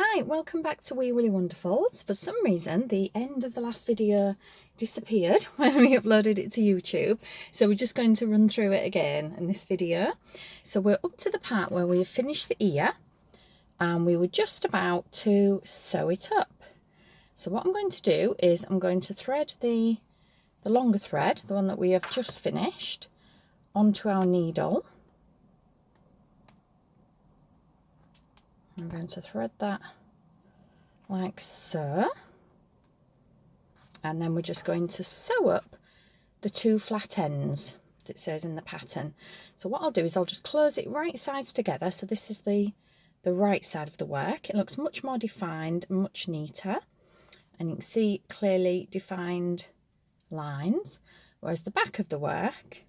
Hi, welcome back to Wee Willie Wonderfuls. For some reason, the end of the last video disappeared when we uploaded it to YouTube. So we're just going to run through it again in this video. So we're up to the part where we have finished the ear and we were just about to sew it up. So what I'm going to do is I'm going to thread the longer thread, the one that we have just finished, onto our needle. I'm going to thread that like so, and then we're just going to sew up the two flat ends that it says in the pattern. So what I'll do is I'll just close it right sides together. So this is the right side of the work. It looks much more defined, much neater, and you can see clearly defined lines, whereas the back of the work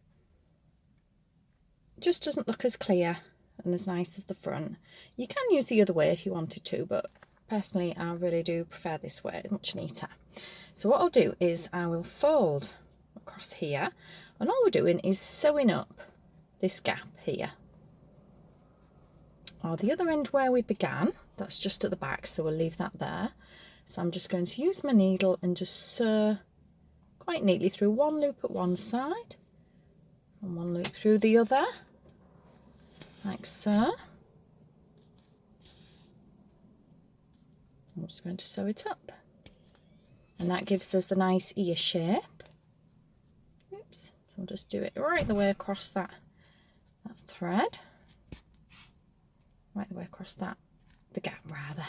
just doesn't look as clear and as nice as the front. You can use the other way if you wanted to, but personally I really do prefer this way, much neater. So what I'll do is I will fold across here, and all we're doing is sewing up this gap here. Or the other end where we began, that's just at the back, so we'll leave that there. So I'm just going to use my needle and just sew quite neatly through one loop at one side and one loop through the other, like so. I'm just going to sew it up, and that gives us the nice ear shape. Oops, so I'll just do it right the way across that thread, right the way across the gap rather.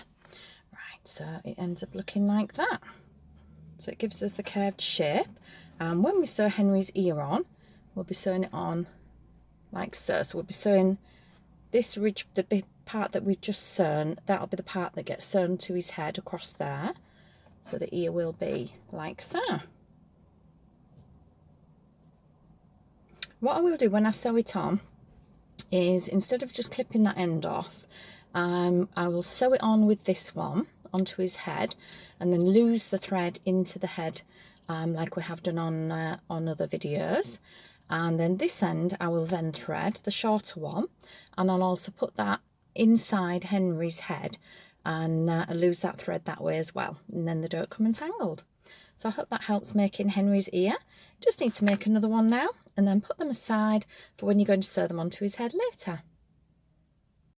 Right, so it ends up looking like that. So it gives us the curved shape, and when we sew Henry's ear on, we'll be sewing it on like so. So we'll be sewing this ridge, the big part that we've just sewn, that'll be the part that gets sewn to his head across there. So the ear will be like so. What I will do when I sew it on is, instead of just clipping that end off, I will sew it on with this one onto his head, and then lose the thread into the head, like we have done on other videos. And then this end I will then thread the shorter one, and I'll also put that inside Henry's head and lose that thread that way as well, and then they don't come entangled. So I hope that helps making Henry's ear. Just need to make another one now and then put them aside for when you're going to sew them onto his head later.